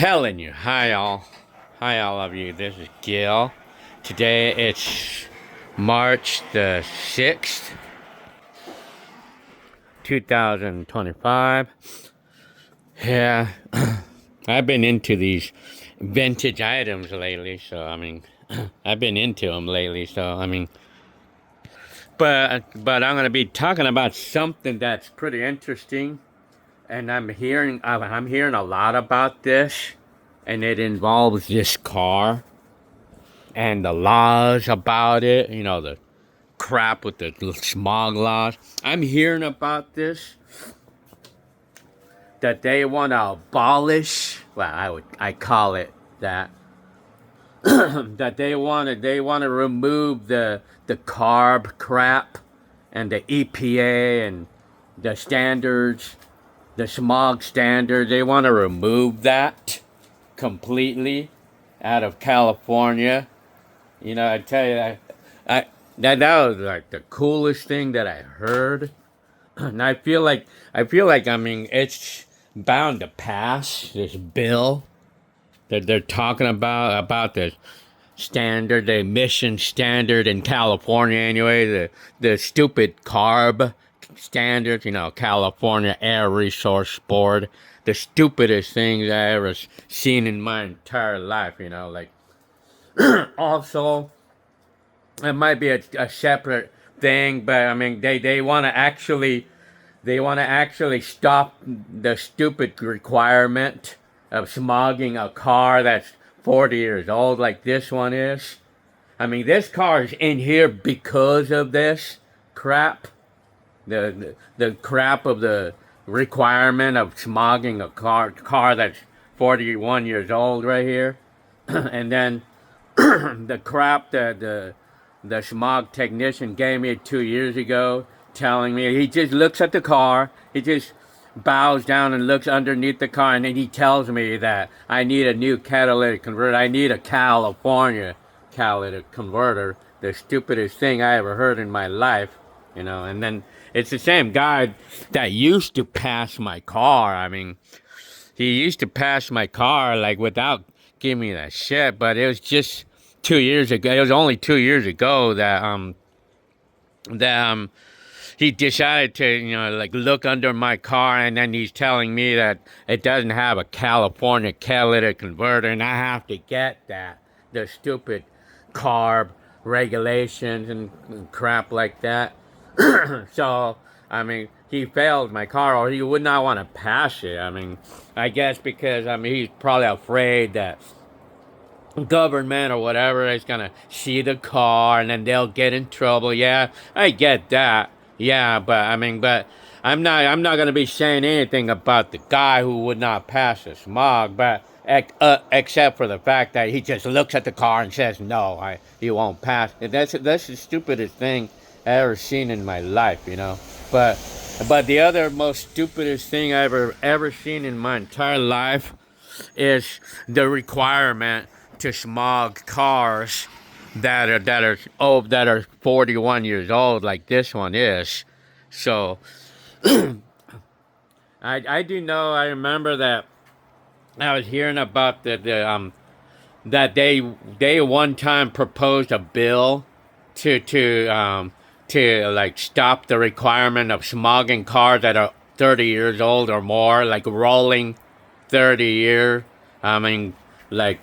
telling you. Hi all of you. This is Gil. Today it's March the 6th, 2025. Yeah, I've been into these vintage items lately, so I mean, I've been into them lately, so I mean, but I'm gonna be talking about something that's pretty interesting, and I'm hearing a lot about this, and it involves this car and the laws about it. You know, the crap with the smog laws. I'm hearing about this, that they want to abolish. Well, I call it that. That they want to remove the CARB crap and the EPA and the standards, the smog standards. They want to remove that completely out of California. You know, I tell you, that was like the coolest thing that I heard, and I feel like I mean it's bound to pass, this bill that they're talking about the standard, the emission standard in California anyway, the stupid CARB standards, you know, California Air Resource Board, the stupidest things I ever seen in my entire life, you know, like. Also, it might be a separate thing, but I mean they want to actually stop the stupid requirement of smogging a car that's 40 years old like this one is. I mean, this car is in here because of this crap. The crap of the requirement of smogging a car that's 41 years old right here. And then the crap that the smog technician gave me 2 years ago, telling me he just looks at the car, he just bows down and looks underneath the car, and then he tells me that I need a new catalytic converter. I need a California catalytic converter. The stupidest thing I ever heard in my life, you know. And then it's the same guy that used to pass my car. I mean, he used to pass my car like without giving me that shit, but it was just 2 years ago. It was only 2 years ago that he decided to, you know, like look under my car, and then he's telling me that it doesn't have a California catalytic converter, and I have to get that. The stupid CARB regulations and crap like that. So, I mean, he failed my car, or he would not want to pass it. I mean, I guess because, I mean, he's probably afraid that government or whatever is gonna see the car and then they'll get in trouble. Yeah, I get that. Yeah, but I'm not gonna be saying anything about the guy who would not pass the smog, but except for the fact that he just looks at the car and says no, he won't pass. That's the stupidest thing I ever seen in my life, you know. But the other most stupidest thing I ever seen in my entire life is the requirement to smog cars that are 41 years old like this one is. So I do know, I remember that I was hearing about that they one time proposed a bill to like stop the requirement of smogging cars that are 30 years old or more, like rolling 30 year, I mean, like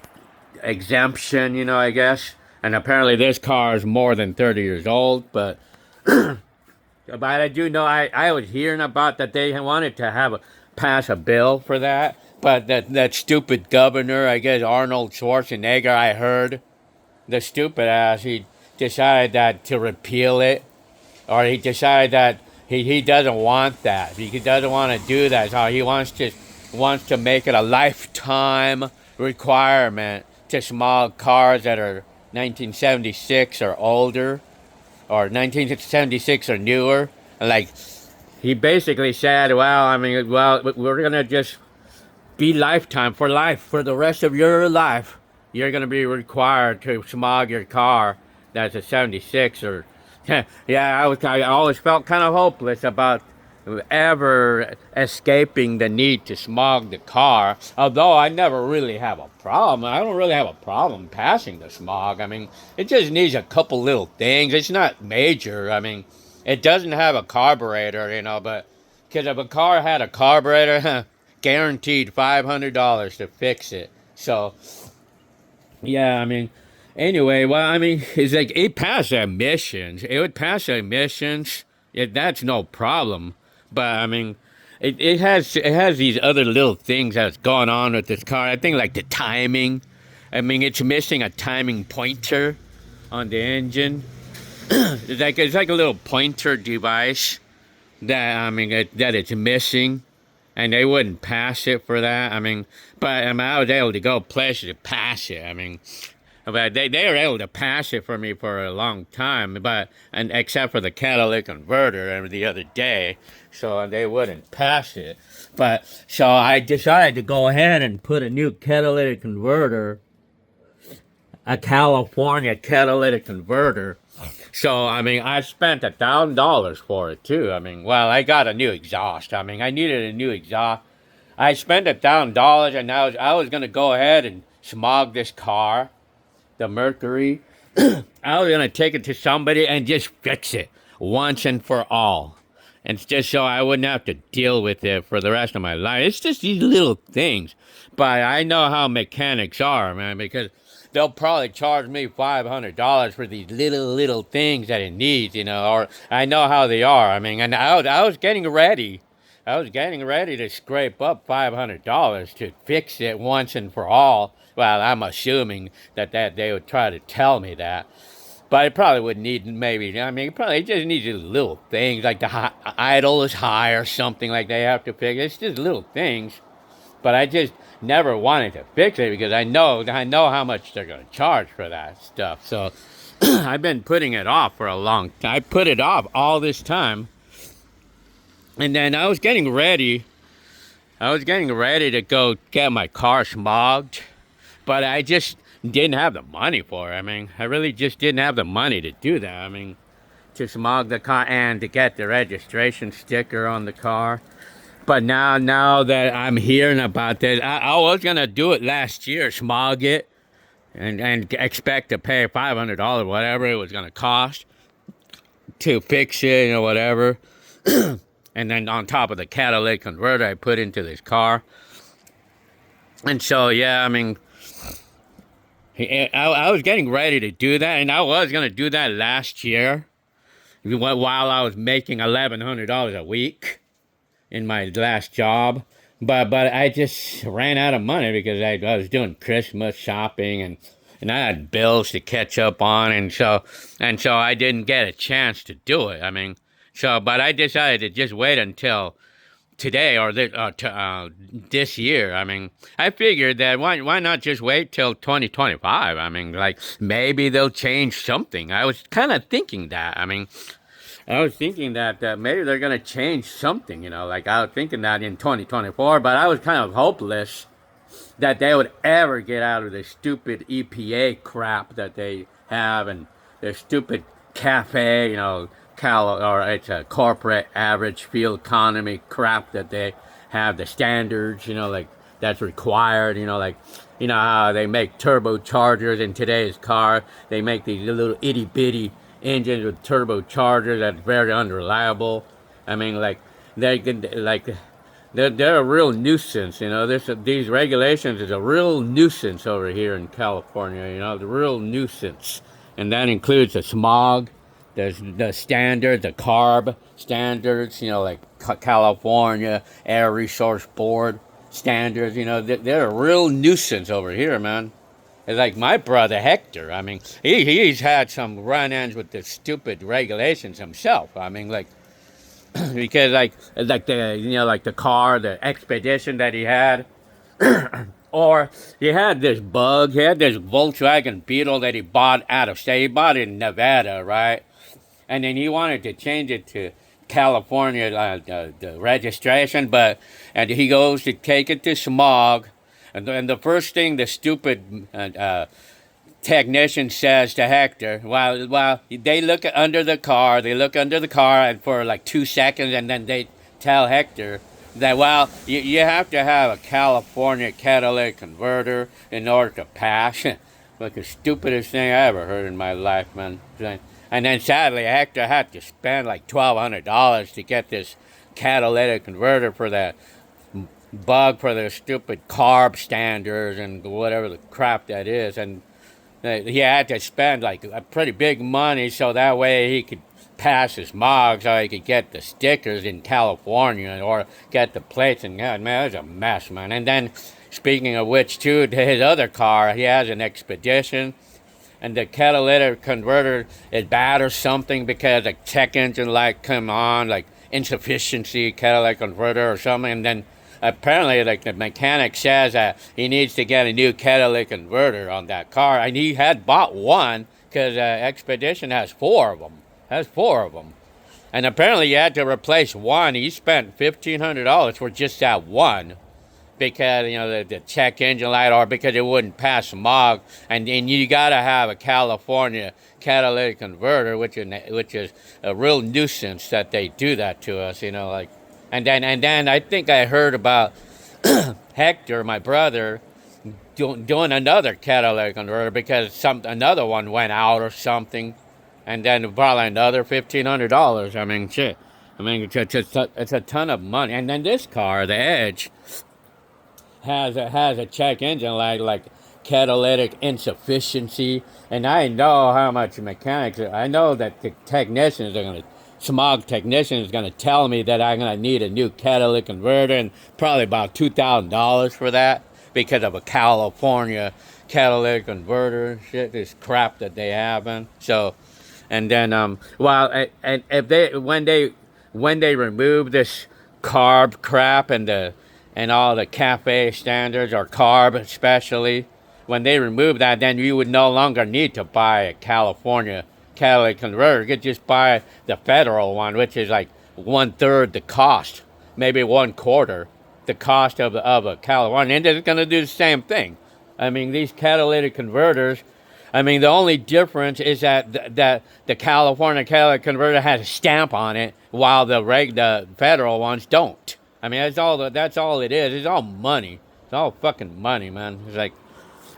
exemption, you know, I guess. And apparently this car is more than 30 years old, but but I do know, I was hearing about that they wanted to pass a bill for that, but that stupid governor, I guess Arnold Schwarzenegger, I heard, the stupid ass, he decided that to repeal it, or he decided that he doesn't want that. He doesn't want to do that. So he wants to make it a lifetime requirement to smog cars that are 1976 or older, or 1976 or newer. Like, he basically said, we're gonna just be lifetime for life, for the rest of your life. You're gonna be required to smog your car that's a 76 or. Yeah, I always felt kind of hopeless about ever escaping the need to smog the car. Although I never really have a problem. I don't really have a problem passing the smog. I mean, it just needs a couple little things. It's not major. I mean, it doesn't have a carburetor, you know, but because if a car had a carburetor, guaranteed $500 to fix it. So, yeah, I mean, anyway, well, I mean, it's like it passed emissions. It would pass emissions. That's no problem. But I mean, it has these other little things that's going on with this car. I think like the timing. I mean, it's missing a timing pointer on the engine. It's like a little pointer device that that it's missing, and they wouldn't pass it for that. I mean, but I was able to go places to pass it. I mean, but they were able to pass it for me for a long time, and except for the catalytic converter the other day, so they wouldn't pass it. But so I decided to go ahead and put a new catalytic converter, a California catalytic converter. So I mean, I spent $1,000 for it too. I mean, well, I got a new exhaust. I mean, I needed a new exhaust. I spent $1,000, and I was gonna go ahead and smog this car, the Mercury. I was gonna take it to somebody and just fix it once and for all, and just so I wouldn't have to deal with it for the rest of my life. It's just these little things, but I know how mechanics are, man, because they'll probably charge me $500 for these little things that it needs, you know. Or I know how they are. I mean, and I was getting ready. I was getting ready to scrape up $500 to fix it once and for all. Well, I'm assuming that they would try to tell me that. But it probably would need, maybe, I mean, it just needs little things, like the idle is high or something like they have to fix. It's just little things. But I just never wanted to fix it because I know how much they're going to charge for that stuff. So I've been putting it off for a long time. I put it off all this time. And then I was getting ready to go get my car smogged, but I just didn't have the money for it. I mean, I really just didn't have the money to do that. I mean, to smog the car and to get the registration sticker on the car. But now that I'm hearing about this, I was gonna do it last year, smog it, and expect to pay $500, whatever it was gonna cost to fix it, you know, whatever. And then on top of the catalytic converter I put into this car. And so, yeah, I mean, I was getting ready to do that, and I was gonna do that last year while I was making $1,100 a week in my last job, but I just ran out of money because I was doing Christmas shopping, and I had bills to catch up on, and so I didn't get a chance to do it. I mean, but I decided to just wait until today or this year. I mean, I figured that why not just wait till 2025? I mean, like, maybe they'll change something. I was kind of thinking that. I mean, I was thinking that maybe they're going to change something, you know, like I was thinking that in 2024, but I was kind of hopeless that they would ever get out of the stupid EPA crap that they have and their stupid CAFE, you know, or it's a corporate average fuel economy crap that they have, the standards, you know, like that's required, you know, like, you know how they make turbochargers in today's car. They make these little itty bitty engines with turbochargers that's very unreliable. I mean, like they're a real nuisance. You know, these regulations is a real nuisance over here in California. You know, the real nuisance, and that includes the smog, the standard, the CARB standards. You know, like California Air Resource Board standards. You know, they're a real nuisance over here, man. It's like my brother Hector. I mean, he's had some run-ins with the stupid regulations himself. I mean, like, because like the car, the Expedition that he had, or he had this bug. He had this Volkswagen Beetle that he bought out of state. He bought it in Nevada, right? And then he wanted to change it to California, the registration, and he goes to take it to smog. And the first thing the stupid technician says to Hector, while they look under the car, and for like 2 seconds, and then they tell Hector that, well, you have to have a California catalytic converter in order to pass. Like the stupidest thing I ever heard in my life, man. And then sadly, Hector had to spend like $1,200 to get this catalytic converter for that bug for the stupid CARB standards and whatever the crap that is. And he had to spend like a pretty big money so that way he could pass his smog so he could get the stickers in California or get the plates. And God, man, it was a mess, man. And then, speaking of which, too, his other car, he has an Expedition, and the catalytic converter is bad or something because the check engine light come on, like insufficiency catalytic converter or something, and then apparently like the mechanic says that he needs to get a new catalytic converter on that car, and he had bought one because Expedition has four of them. And apparently you had to replace one. He spent $1,500 for just that one because, you know, the check engine light, or because it wouldn't pass smog. And you got to have a California catalytic converter, which is a real nuisance that they do that to us, you know, like. And then I think I heard about Hector, my brother, doing another catalytic converter because another one went out or something, and then probably another $1,500. I mean, shit. I mean, it's a ton of money. And then this car, the Edge, has a check engine light like catalytic insufficiency, and I know how much mechanics. I know that the technicians are gonna. Smog technician is going to tell me that I'm going to need a new catalytic converter, and probably about $2,000 for that because of a California catalytic converter shit, this crap that they have. And so, and then well, and if they when they remove this CARB crap and all the cafe standards, or CARB especially, when they remove that, then you would no longer need to buy a California catalytic converter. You could just buy the federal one, which is like 1/3 the cost, maybe 1/4 the cost of a California, and it's going to do the same thing. I mean, these catalytic converters, I mean, the only difference is that the California catalytic converter has a stamp on it, while the federal ones don't. I mean, that's all it is. It's all money. It's all fucking money, man. It's like,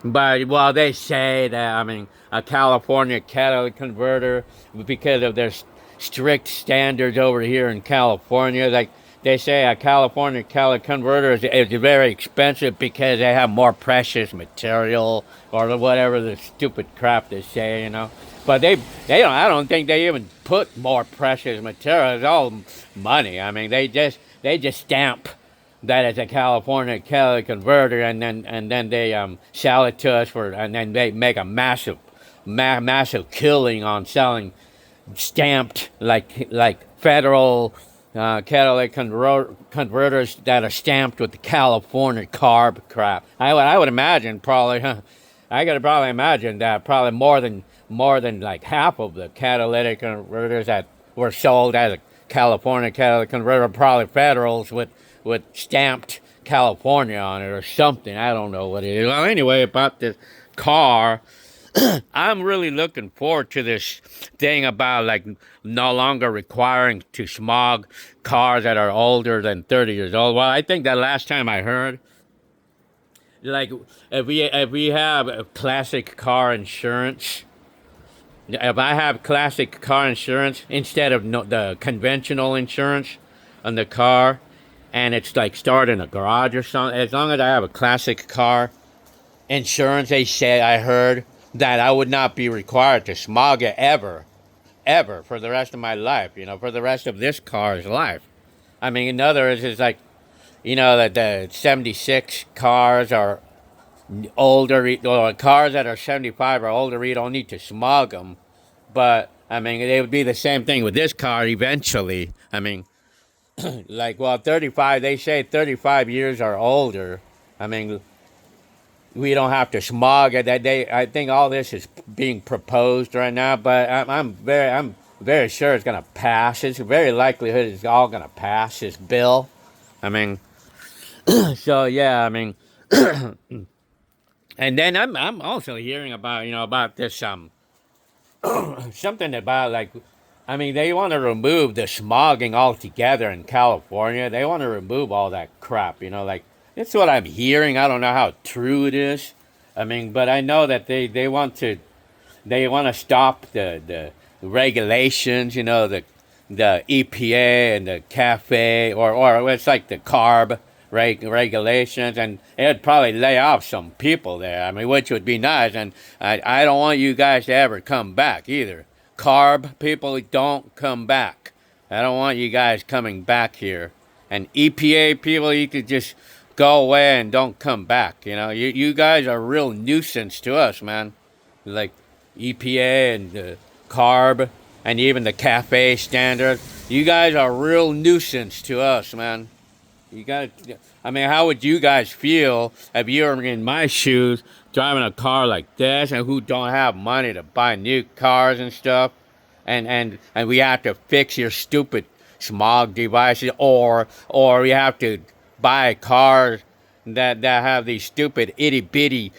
but, well, they say that, I mean, a California catalytic converter, because of their strict standards over here in California, like, they say a California catalytic converter is very expensive because they have more precious material, or whatever the stupid crap they say, you know. But they don't, I don't think they even put more precious material. It's all money. I mean, they just stamp that it's a California catalytic converter, and then they sell it to us and then they make a massive killing on selling stamped like federal catalytic converters that are stamped with the California CARB crap. I would imagine probably, I gotta probably imagine that probably more than like half of the catalytic converters that were sold as a California catalytic converter are probably federals with stamped California on it or something. I don't know what it is. Well, anyway, about this car, I'm really looking forward to this thing about like no longer requiring to smog cars that are older than 30 years old. Well, I think that last time I heard, like, if we have classic car insurance, if I have classic car insurance instead of the conventional insurance on the car, and it's like stored in a garage or something, as long as I have a classic car insurance, they say, I heard, that I would not be required to smog it ever, for the rest of my life, you know, for the rest of this car's life. I mean, in other words, it's like, you know, that the 76 cars are older, or cars that are 75 or older, you don't need to smog them. But, I mean, it would be the same thing with this car eventually. I mean, like, well, 35, they say 35 years or older. I mean, we don't have to smog it. I think all this is being proposed right now, but I'm very sure it's going to pass. It's very likelihood it's all going to pass this bill. I mean, so yeah, I mean, and then I'm also hearing about, you know, about this something about like, I mean, they want to remove the smogging altogether in California. They want to remove all that crap, like, it's what I'm hearing. I don't know how true it is. I mean, but I know that they want to stop the regulations, the EPA and the CAFE, or it's like the CARB regulations, and it'd probably lay off some people there. I mean, which would be nice, and I don't want you guys to ever come back either. CARB people, don't come back. I don't want you guys coming back here. And EPA people, you could just go away and don't come back. You guys are a real nuisance to us, man. Like EPA and CARB and even the cafe standard. You guys are a real nuisance to us, man. I mean, how would you guys feel if you were in my shoes driving a car like this, and who don't have money to buy new cars and stuff, and we have to fix your stupid smog devices, or we have to buy cars that have these stupid itty bitty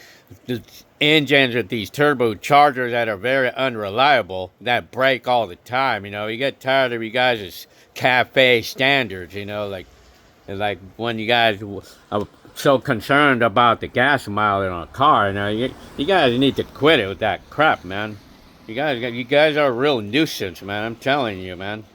engines with these turbochargers that are very unreliable, that break all the time. You get tired of you guys' cafe standards, like when you guys are so concerned about the gas mileage on a car. You guys need to quit it with that crap, man. You guys are a real nuisance, man. I'm telling you, man.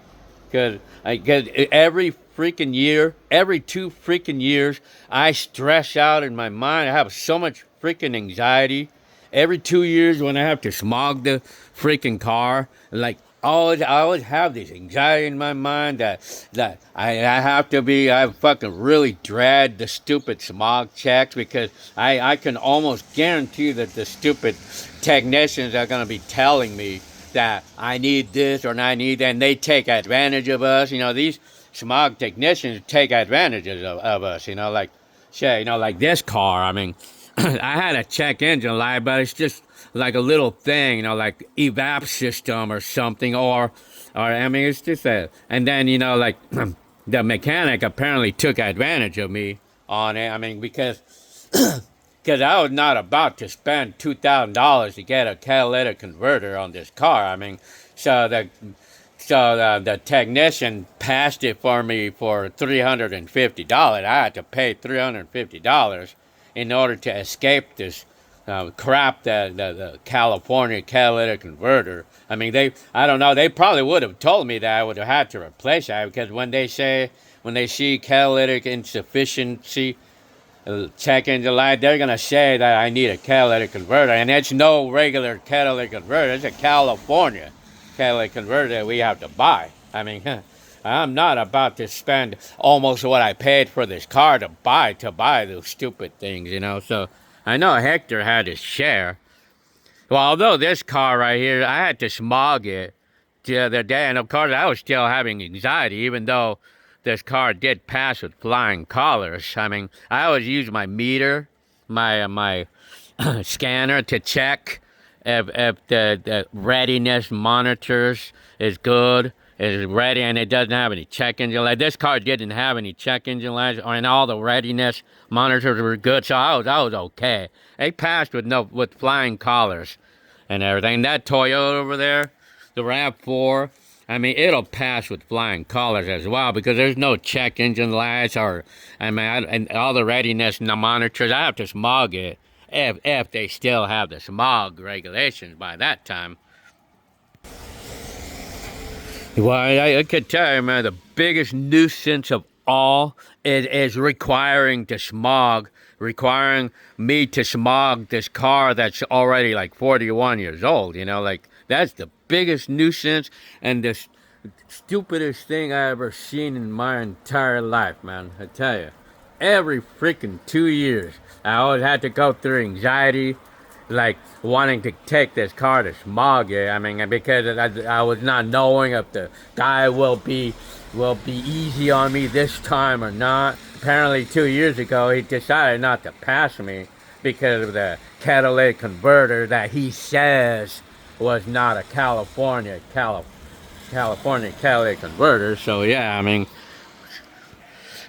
Because every freaking year, every 2 freaking years, I stress out in my mind. I have so much freaking anxiety. Every 2 years when I have to smog the freaking car, like, I always have this anxiety in my mind that I fucking really dread the stupid smog checks, because I can almost guarantee that the stupid technicians are going to be telling me that I need this or I need that, and they take advantage of us. These smog technicians take advantage of us, like, shit, like this car. I mean, I had a check engine light, but it's just like a little thing, like evap system or something, or I mean, it's just and then, like, the mechanic apparently took advantage of me on it. I mean, because I was not about to spend $2,000 to get a catalytic converter on this car. I mean, so the technician passed it for me for $350. I had to pay $350 in order to escape this crap, the California catalytic converter. I mean, I don't know, they probably would have told me that I would have had to replace that, because when they see catalytic insufficiency, check engine light, they're going to say that I need a catalytic converter, and it's no regular catalytic converter. It's a California catalytic converter that we have to buy. I mean, I'm not about to spend almost what I paid for this car to buy those stupid things, so I know Hector had his share. Well, although this car right here, I had to smog it the other day, and of course I was still having anxiety, even though this car did pass with flying colors. I mean, I always use my meter, my scanner, to check if the readiness monitors is good, is ready, and it doesn't have any check engine lights. This car didn't have any check engine lights, and all the readiness monitors were good, so I was okay. It passed with flying colors and everything. That Toyota over there, the RAV4, I mean, it'll pass with flying colors as well, because there's no check engine lights, and all the readiness monitors. I have to smog it if they still have the smog regulations by that time. Well, I could tell you, man, the biggest nuisance of all is requiring me to smog this car that's already like 41 years old. Like, that's the biggest nuisance and the stupidest thing I ever seen in my entire life, man. I tell you, every freaking 2 years, I always had to go through anxiety, like wanting to take this car to smog it. I mean, because I was not knowing if the guy will be easy on me this time or not. Apparently 2 years ago, he decided not to pass me because of the catalytic converter that he says was not a California catalytic converter. So yeah, I mean,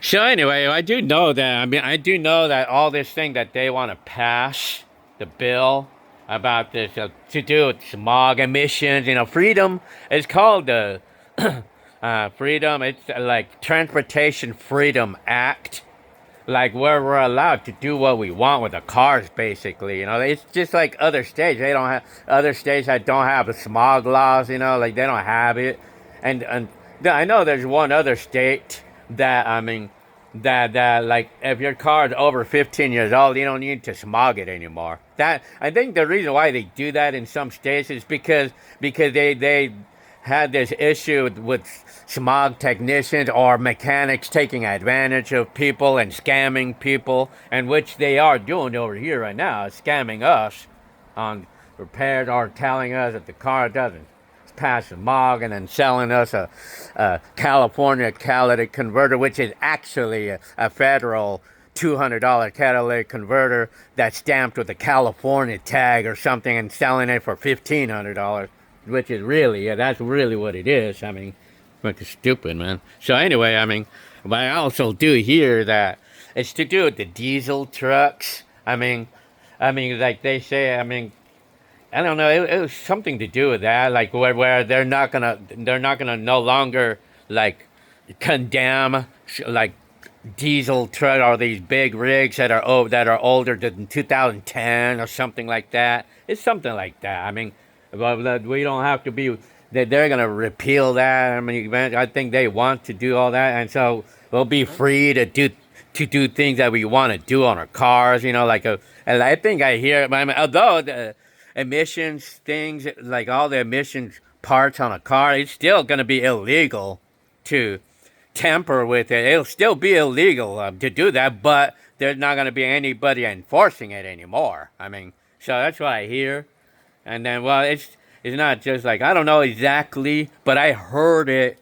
so anyway, I do know that all this thing that they want to pass, the bill, about this to do with smog emissions. You know, freedom is called the freedom. It's like Transportation Freedom Act, like where we're allowed to do what we want with the cars, basically. You know, it's just like other states. They don't have other states that don't have the smog laws. You know, like they don't have it. And I know there's one other state that that like if your car is over 15 years old, you don't need to smog it anymore. That I think the reason why they do that in some states is because they had this issue with smog technicians or mechanics taking advantage of people and scamming people, and which they are doing over here right now, scamming us on repairs or telling us that the car doesn't pass smog and then selling us a California catalytic converter, which is actually a federal $200 catalytic converter that's stamped with a California tag or something, and selling it for $1,500, which is really, yeah, that's really what it is. I mean, like stupid, man. So anyway, I mean, but I also do hear that it's to do with the diesel trucks. Like they say, I don't know. It was something to do with that, like where they're not gonna no longer like condemn like diesel truck or these big rigs that are older than 2010 or something like that. It's something like that. I mean, but we don't have to be. They're gonna repeal that. I mean, I think they want to do all that, and so we'll be free to do things that we want to do on our cars. You know, and I think I hear. I mean, although the emissions things, like all the emissions parts on a car, it's still going to be illegal to tamper with it. It'll still be illegal to do that, but there's not going to be anybody enforcing it anymore. I mean, so that's what I hear. And then, well, it's not just like, I don't know exactly, but I heard it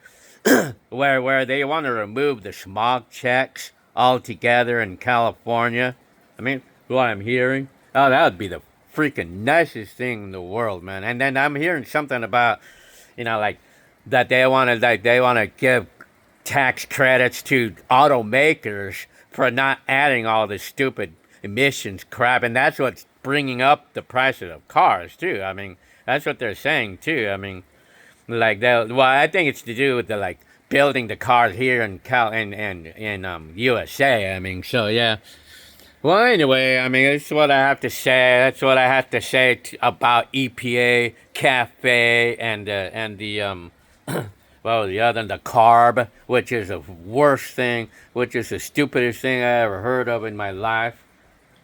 where they want to remove the smog checks altogether in California. I mean, what I'm hearing, oh, that would be the freaking nicest thing in the world, man. And then I'm hearing something about, like that they want to give tax credits to automakers for not adding all this stupid emissions crap, and that's what's bringing up the prices of cars too. I mean, that's what they're saying too. I mean, like that. Well, I think it's to do with the like building the cars here in USA. I mean, so yeah. Well, anyway, I mean, that's what I have to say. That's what I have to say about EPA, CAFE, and the well, the other, the CARB, which is the worst thing, which is the stupidest thing I ever heard of in my life,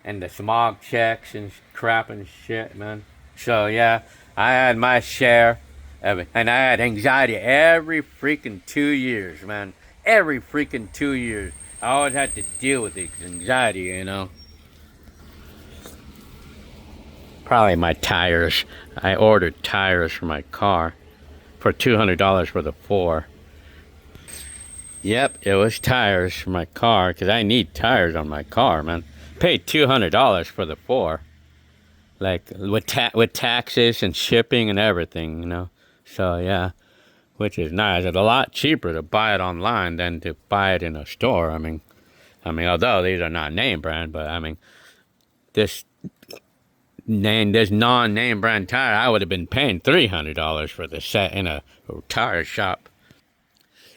and the smog checks and crap and shit, man. So yeah, I had my share of it, and I had anxiety every freaking 2 years, man. Every freaking 2 years. I always had to deal with the anxiety, Probably my tires. I ordered tires for my car for $200 for the 4. Yep, it was tires for my car, because I need tires on my car, man. Paid $200 for the 4. Like, with taxes and shipping and everything, So, yeah. Which is nice. It's a lot cheaper to buy it online than to buy it in a store. I mean, although these are not name brand, but I mean, this non-name brand tire, I would have been paying $300 for the set in a tire shop.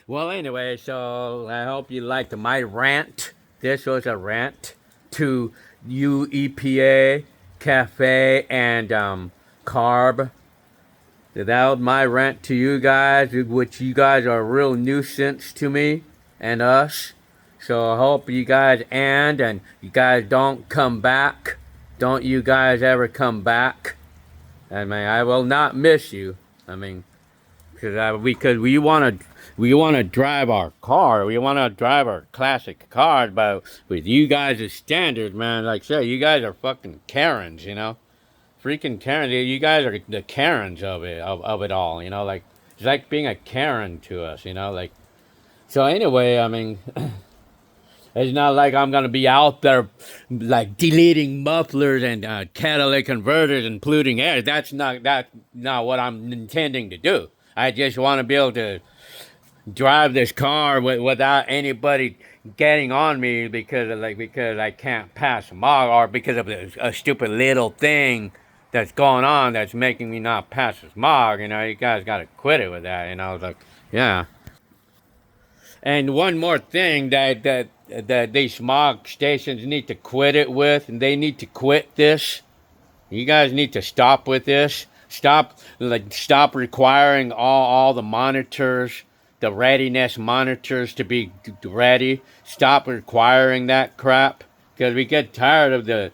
Well, anyway, so I hope you liked my rant. This was a rant to you, EPA, CAFE, and CARB. That was my rant to you guys, which you guys are a real nuisance to me and us. So I hope you guys and you guys don't come back. Don't you guys ever come back. I mean, I will not miss you. I mean, because we want to drive our car. We want to drive our classic cars, but with you guys' standards, man, like I say, you guys are fucking Karens, Freaking Karen, you guys are the Karens of it all, like it's like being a Karen to us, like. So anyway, I mean, it's not like I'm gonna be out there like deleting mufflers and catalytic converters and polluting air. That's not what I'm intending to do. I just want to be able to drive this car without anybody getting on me because I can't pass smog, or because of a stupid little thing that's going on that's making me not pass the smog. You know, you guys got to quit it with that. And I was like, yeah. And one more thing that these smog stations need to quit it with, and they need to quit this. You guys need to stop with this. Stop requiring all the monitors, the readiness monitors to be ready. Stop requiring that crap, because we get tired of the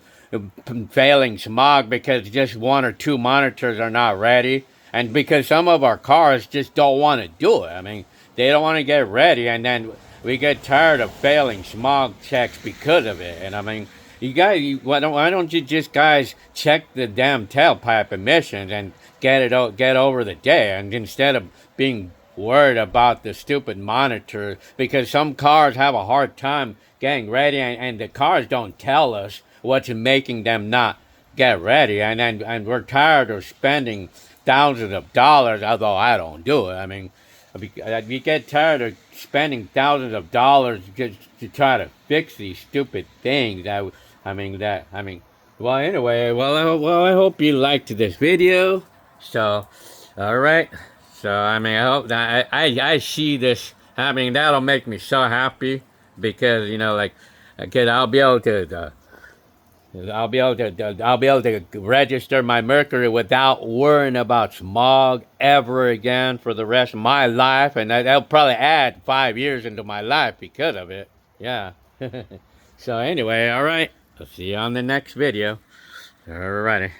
failing smog because just one or two monitors are not ready, and because some of our cars just don't want to do it. I mean, they don't want to get ready, and then we get tired of failing smog checks because of it. And I mean, you guys, why don't you just guys check the damn tailpipe emissions and get over the day, and instead of being worried about the stupid monitor, because some cars have a hard time getting ready, and the cars don't tell us what's making them not get ready, and we're tired of spending thousands of dollars, although I don't do it. I mean, we get tired of spending thousands of dollars just to try to fix these stupid things. Well, anyway, I hope you liked this video. So, all right. So, I mean, I hope that I see this. I mean, that'll make me so happy, because, you know, like, because I'll be able to register my Mercury without worrying about smog ever again for the rest of my life, and that'll probably add 5 years into my life because of it. Yeah. So anyway, all right. I'll see you on the next video. Alrighty.